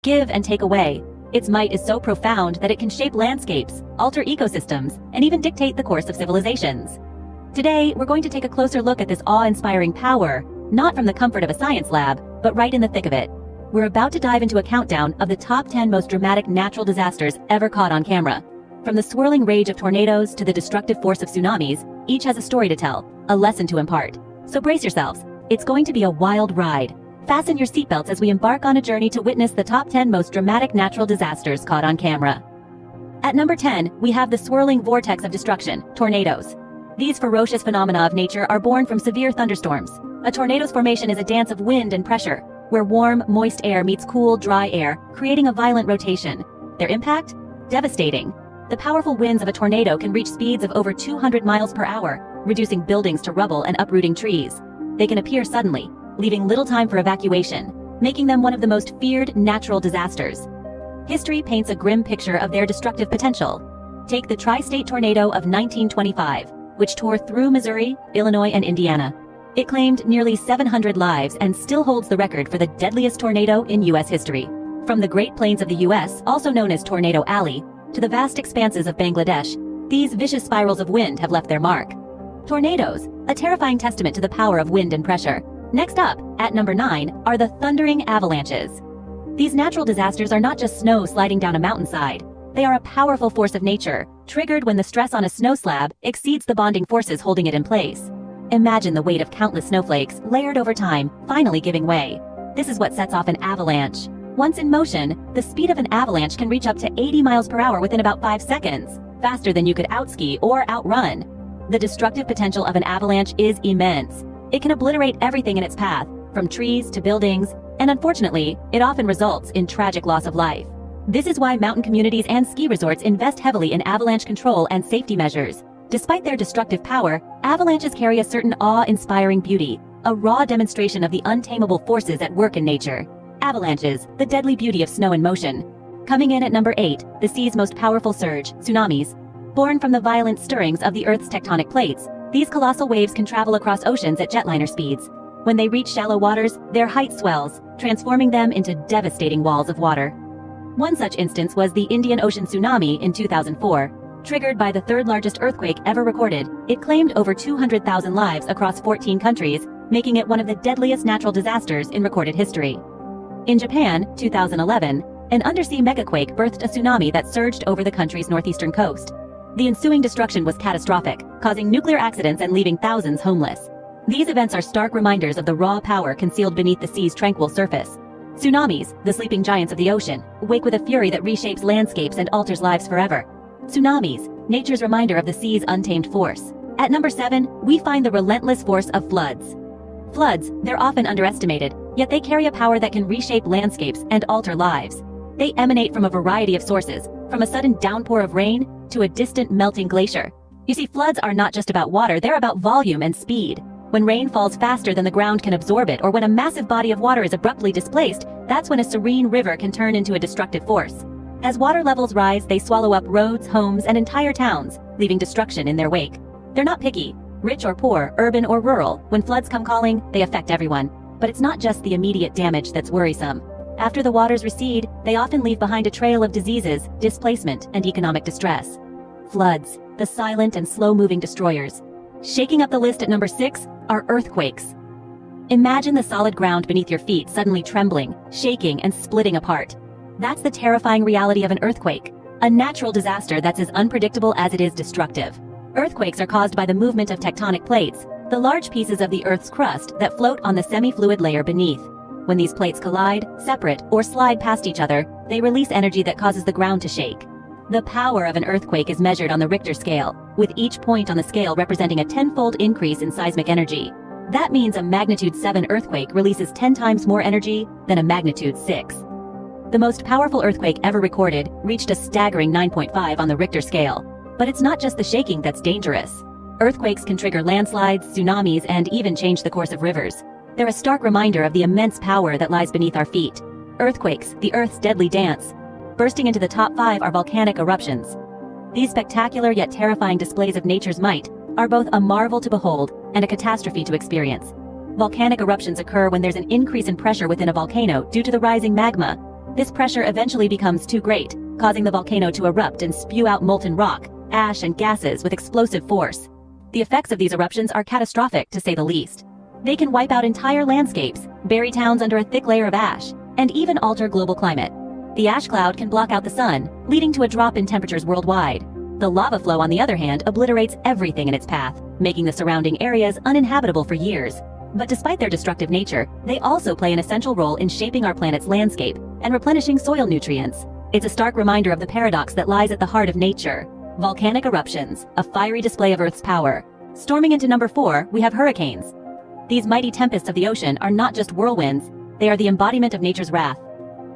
give and take away. Its might is so profound that it can shape landscapes, alter ecosystems, and even dictate the course of civilizations. Today, we're going to take a closer look at this awe-inspiring power, not from the comfort of a science lab, but right in the thick of it. We're about to dive into a countdown of the top 10 most dramatic natural disasters ever caught on camera. From the swirling rage of tornadoes to the destructive force of tsunamis, each has a story to tell, a lesson to impart. So brace yourselves. It's going to be a wild ride. Fasten your seatbelts as we embark on a journey to witness the top 10 most dramatic natural disasters caught on camera. At number 10, we have the swirling vortex of destruction, tornadoes. These ferocious phenomena of nature are born from severe thunderstorms. A tornado's formation is a dance of wind and pressure, where warm, moist air meets cool, dry air, creating a violent rotation. Their impact? Devastating. The powerful winds of a tornado can reach speeds of over 200 miles per hour, reducing buildings to rubble and uprooting trees. They can appear suddenly, leaving little time for evacuation, making them one of the most feared natural disasters. History paints a grim picture of their destructive potential. Take the tri-state tornado of 1925, which tore through Missouri, Illinois, and Indiana. It claimed nearly 700 lives and still holds the record for the deadliest tornado in U.S. history. From the Great Plains of the U.S., also known as Tornado Alley, to the vast expanses of Bangladesh, these vicious spirals of wind have left their mark. Tornadoes, a terrifying testament to the power of wind and pressure. Next up, at number 9, are the thundering avalanches. These natural disasters are not just snow sliding down a mountainside. They are a powerful force of nature, triggered when the stress on a snow slab exceeds the bonding forces holding it in place. Imagine the weight of countless snowflakes layered over time, finally giving way. This is what sets off an avalanche. Once in motion, the speed of an avalanche can reach up to 80 miles per hour within about 5 seconds, faster than you could outski or outrun. The destructive potential of an avalanche is immense. It can obliterate everything in its path, from trees to buildings, and unfortunately, it often results in tragic loss of life. This is why mountain communities and ski resorts invest heavily in avalanche control and safety measures. Despite their destructive power, avalanches carry a certain awe-inspiring beauty, a raw demonstration of the untamable forces at work in nature. Avalanches, the deadly beauty of snow in motion. Coming in at number 8, the sea's most powerful surge, tsunamis. Born from the violent stirrings of the Earth's tectonic plates, these colossal waves can travel across oceans at jetliner speeds. When they reach shallow waters, their height swells, transforming them into devastating walls of water. One such instance was the Indian Ocean tsunami in 2004. Triggered by the third largest earthquake ever recorded, it claimed over 200,000 lives across 14 countries, making it one of the deadliest natural disasters in recorded history. In Japan, 2011, an undersea megaquake birthed a tsunami that surged over the country's northeastern coast. The ensuing destruction was catastrophic, causing nuclear accidents and leaving thousands homeless. These events are stark reminders of the raw power concealed beneath the sea's tranquil surface. Tsunamis, the sleeping giants of the ocean, wake with a fury that reshapes landscapes and alters lives forever. Tsunamis, nature's reminder of the sea's untamed force. At number 7, we find the relentless force of floods. Floods, they're often underestimated, yet they carry a power that can reshape landscapes and alter lives. They emanate from a variety of sources, from a sudden downpour of rain to a distant melting glacier. You see, floods are not just about water, they're about volume and speed. When rain falls faster than the ground can absorb it, or when a massive body of water is abruptly displaced, that's when a serene river can turn into a destructive force. As water levels rise, they swallow up roads, homes, and entire towns, leaving destruction in their wake. They're not picky. Rich or poor, urban or rural, when floods come calling, they affect everyone. But it's not just the immediate damage that's worrisome. After the waters recede, they often leave behind a trail of diseases, displacement, and economic distress. Floods, the silent and slow-moving destroyers. Shaking up the list at number 6 are earthquakes. Imagine the solid ground beneath your feet suddenly trembling, shaking, and splitting apart. That's the terrifying reality of an earthquake, a natural disaster that's as unpredictable as it is destructive. Earthquakes are caused by the movement of tectonic plates, the large pieces of the Earth's crust that float on the semi-fluid layer beneath. When these plates collide, separate, or slide past each other, they release energy that causes the ground to shake. The power of an earthquake is measured on the Richter scale, with each point on the scale representing a 10-fold increase in seismic energy. That means a magnitude 7 earthquake releases 10 times more energy than a magnitude 6. The most powerful earthquake ever recorded reached a staggering 9.5 on the Richter scale. But it's not just the shaking that's dangerous. Earthquakes can trigger landslides, tsunamis, and even change the course of rivers. They're a stark reminder of the immense power that lies beneath our feet. Earthquakes, the Earth's deadly dance. Bursting into the top 5 are volcanic eruptions. These spectacular yet terrifying displays of nature's might are both a marvel to behold and a catastrophe to experience. Volcanic eruptions occur when there's an increase in pressure within a volcano due to the rising magma. This pressure eventually becomes too great, causing the volcano to erupt and spew out molten rock, ash, and gases with explosive force. The effects of these eruptions are catastrophic, to say the least. They can wipe out entire landscapes, bury towns under a thick layer of ash, and even alter global climate. The ash cloud can block out the sun, leading to a drop in temperatures worldwide. The lava flow, on the other hand, obliterates everything in its path, making the surrounding areas uninhabitable for years. But despite their destructive nature, they also play an essential role in shaping our planet's landscape and replenishing soil nutrients. It's a stark reminder of the paradox that lies at the heart of nature. Volcanic eruptions, a fiery display of Earth's power. Storming into number 4, we have hurricanes. These mighty tempests of the ocean are not just whirlwinds, they are the embodiment of nature's wrath.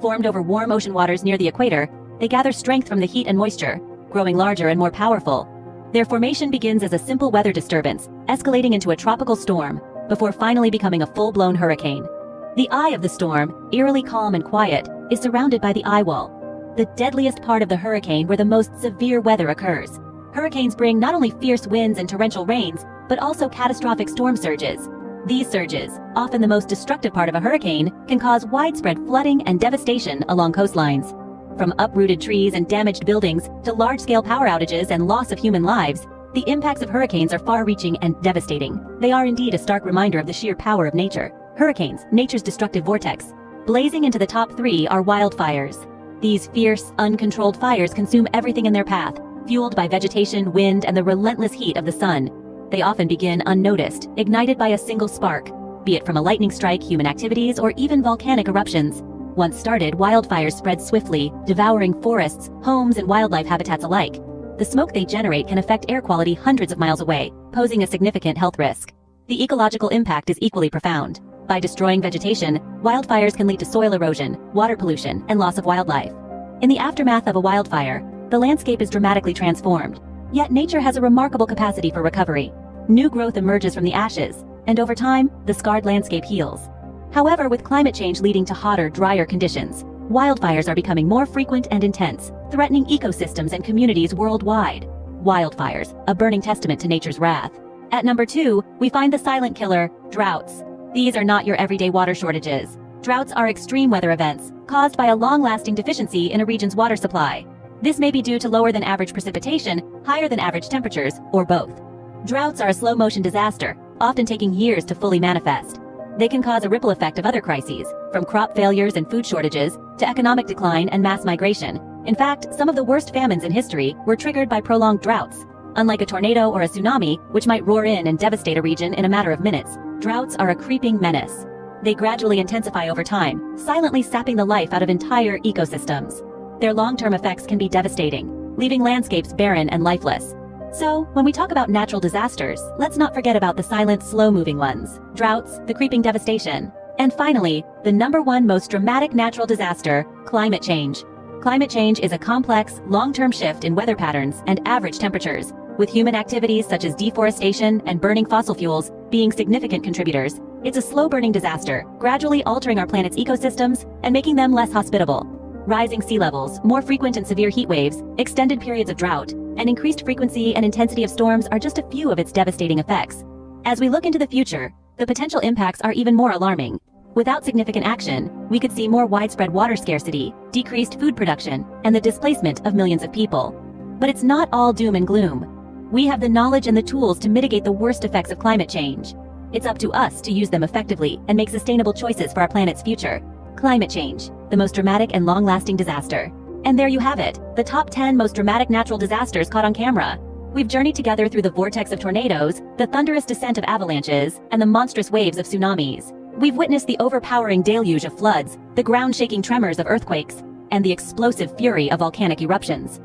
Formed over warm ocean waters near the equator, they gather strength from the heat and moisture, growing larger and more powerful. Their formation begins as a simple weather disturbance, escalating into a tropical storm, before finally becoming a full-blown hurricane. The eye of the storm, eerily calm and quiet, is surrounded by the eye wall, the deadliest part of the hurricane where the most severe weather occurs. Hurricanes bring not only fierce winds and torrential rains, but also catastrophic storm surges. These surges, often the most destructive part of a hurricane, can cause widespread flooding and devastation along coastlines. From uprooted trees and damaged buildings to large-scale power outages and loss of human lives, the impacts of hurricanes are far-reaching and devastating. They are indeed a stark reminder of the sheer power of nature. Hurricanes, nature's destructive vortex. Blazing into the top 3 are wildfires. These fierce, uncontrolled fires consume everything in their path, fueled by vegetation, wind, and the relentless heat of the sun. They often begin unnoticed, ignited by a single spark, be it from a lightning strike, human activities, or even volcanic eruptions. Once started, wildfires spread swiftly, devouring forests, homes, and wildlife habitats alike. The smoke they generate can affect air quality hundreds of miles away, posing a significant health risk. The ecological impact is equally profound. By destroying vegetation, wildfires can lead to soil erosion, water pollution, and loss of wildlife. In the aftermath of a wildfire, the landscape is dramatically transformed. Yet nature has a remarkable capacity for recovery. New growth emerges from the ashes, and over time, the scarred landscape heals. However, with climate change leading to hotter, drier conditions, wildfires are becoming more frequent and intense, threatening ecosystems and communities worldwide. Wildfires, a burning testament to nature's wrath. At number 2, we find the silent killer, droughts. These are not your everyday water shortages. Droughts are extreme weather events caused by a long-lasting deficiency in a region's water supply. This may be due to lower than average precipitation, higher than average temperatures, or both. Droughts are a slow-motion disaster, often taking years to fully manifest. They can cause a ripple effect of other crises, from crop failures and food shortages to economic decline and mass migration. In fact, some of the worst famines in history were triggered by prolonged droughts. Unlike a tornado or a tsunami, which might roar in and devastate a region in a matter of minutes, droughts are a creeping menace. They gradually intensify over time, silently sapping the life out of entire ecosystems. Their long-term effects can be devastating, leaving landscapes barren and lifeless. So, when we talk about natural disasters, let's not forget about the silent, slow-moving ones. Droughts, the creeping devastation. And finally, the number 1 most dramatic natural disaster, climate change. Climate change is a complex, long-term shift in weather patterns and average temperatures, with human activities such as deforestation and burning fossil fuels being significant contributors. It's a slow-burning disaster, gradually altering our planet's ecosystems and making them less hospitable. Rising sea levels, more frequent and severe heat waves, extended periods of drought, and increased frequency and intensity of storms are just a few of its devastating effects. As we look into the future, the potential impacts are even more alarming. Without significant action, we could see more widespread water scarcity, decreased food production, and the displacement of millions of people. But it's not all doom and gloom. We have the knowledge and the tools to mitigate the worst effects of climate change. It's up to us to use them effectively and make sustainable choices for our planet's future. Climate change, the most dramatic and long-lasting disaster. And there you have it, the top 10 most dramatic natural disasters caught on camera. We've journeyed together through the vortex of tornadoes, the thunderous descent of avalanches, and the monstrous waves of tsunamis. We've witnessed the overpowering deluge of floods, the ground-shaking tremors of earthquakes, and the explosive fury of volcanic eruptions.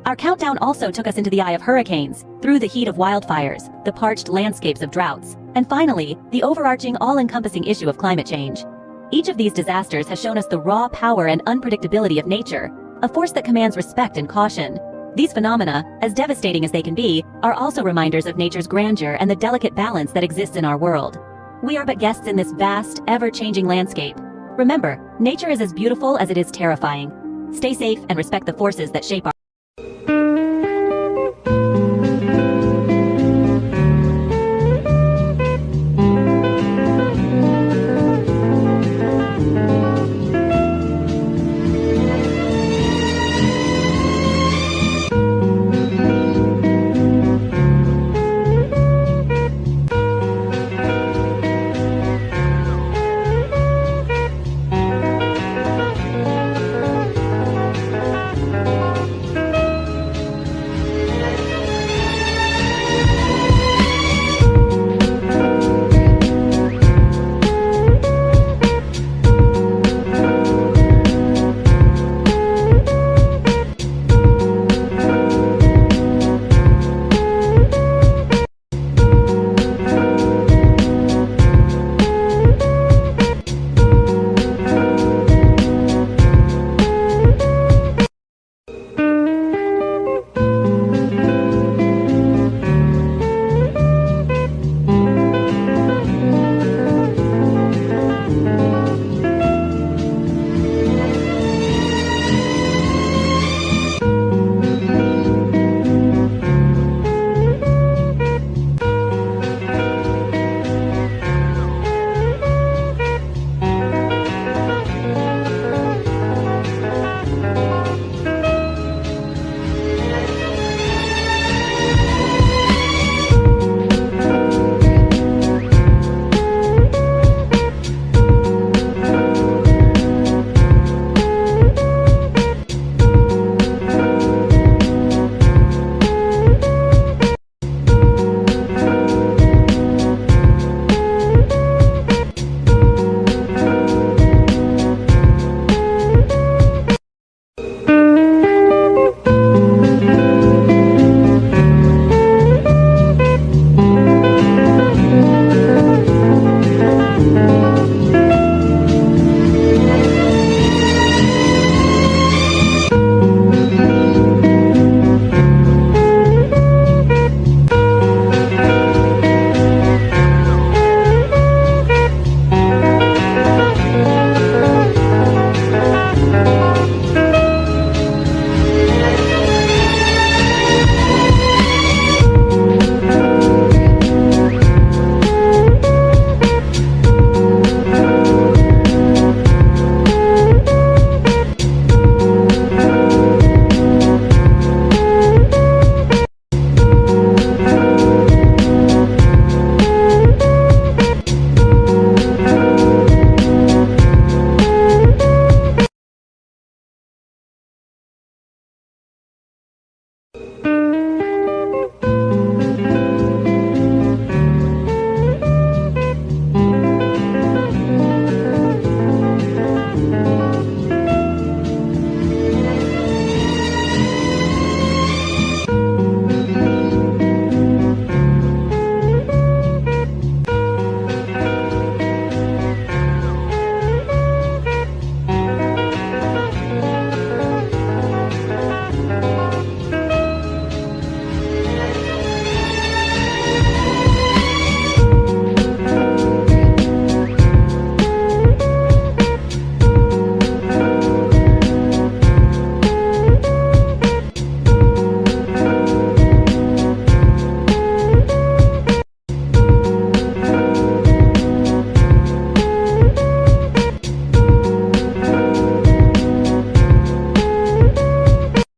Our countdown also took us into the eye of hurricanes, through the heat of wildfires, the parched landscapes of droughts, and finally, the overarching all-encompassing issue of climate change. Each of these disasters has shown us the raw power and unpredictability of nature, a force that commands respect and caution. These phenomena, as devastating as they can be, are also reminders of nature's grandeur and the delicate balance that exists in our world. We are but guests in this vast, ever-changing landscape. Remember, nature is as beautiful as it is terrifying. Stay safe and respect the forces that shape our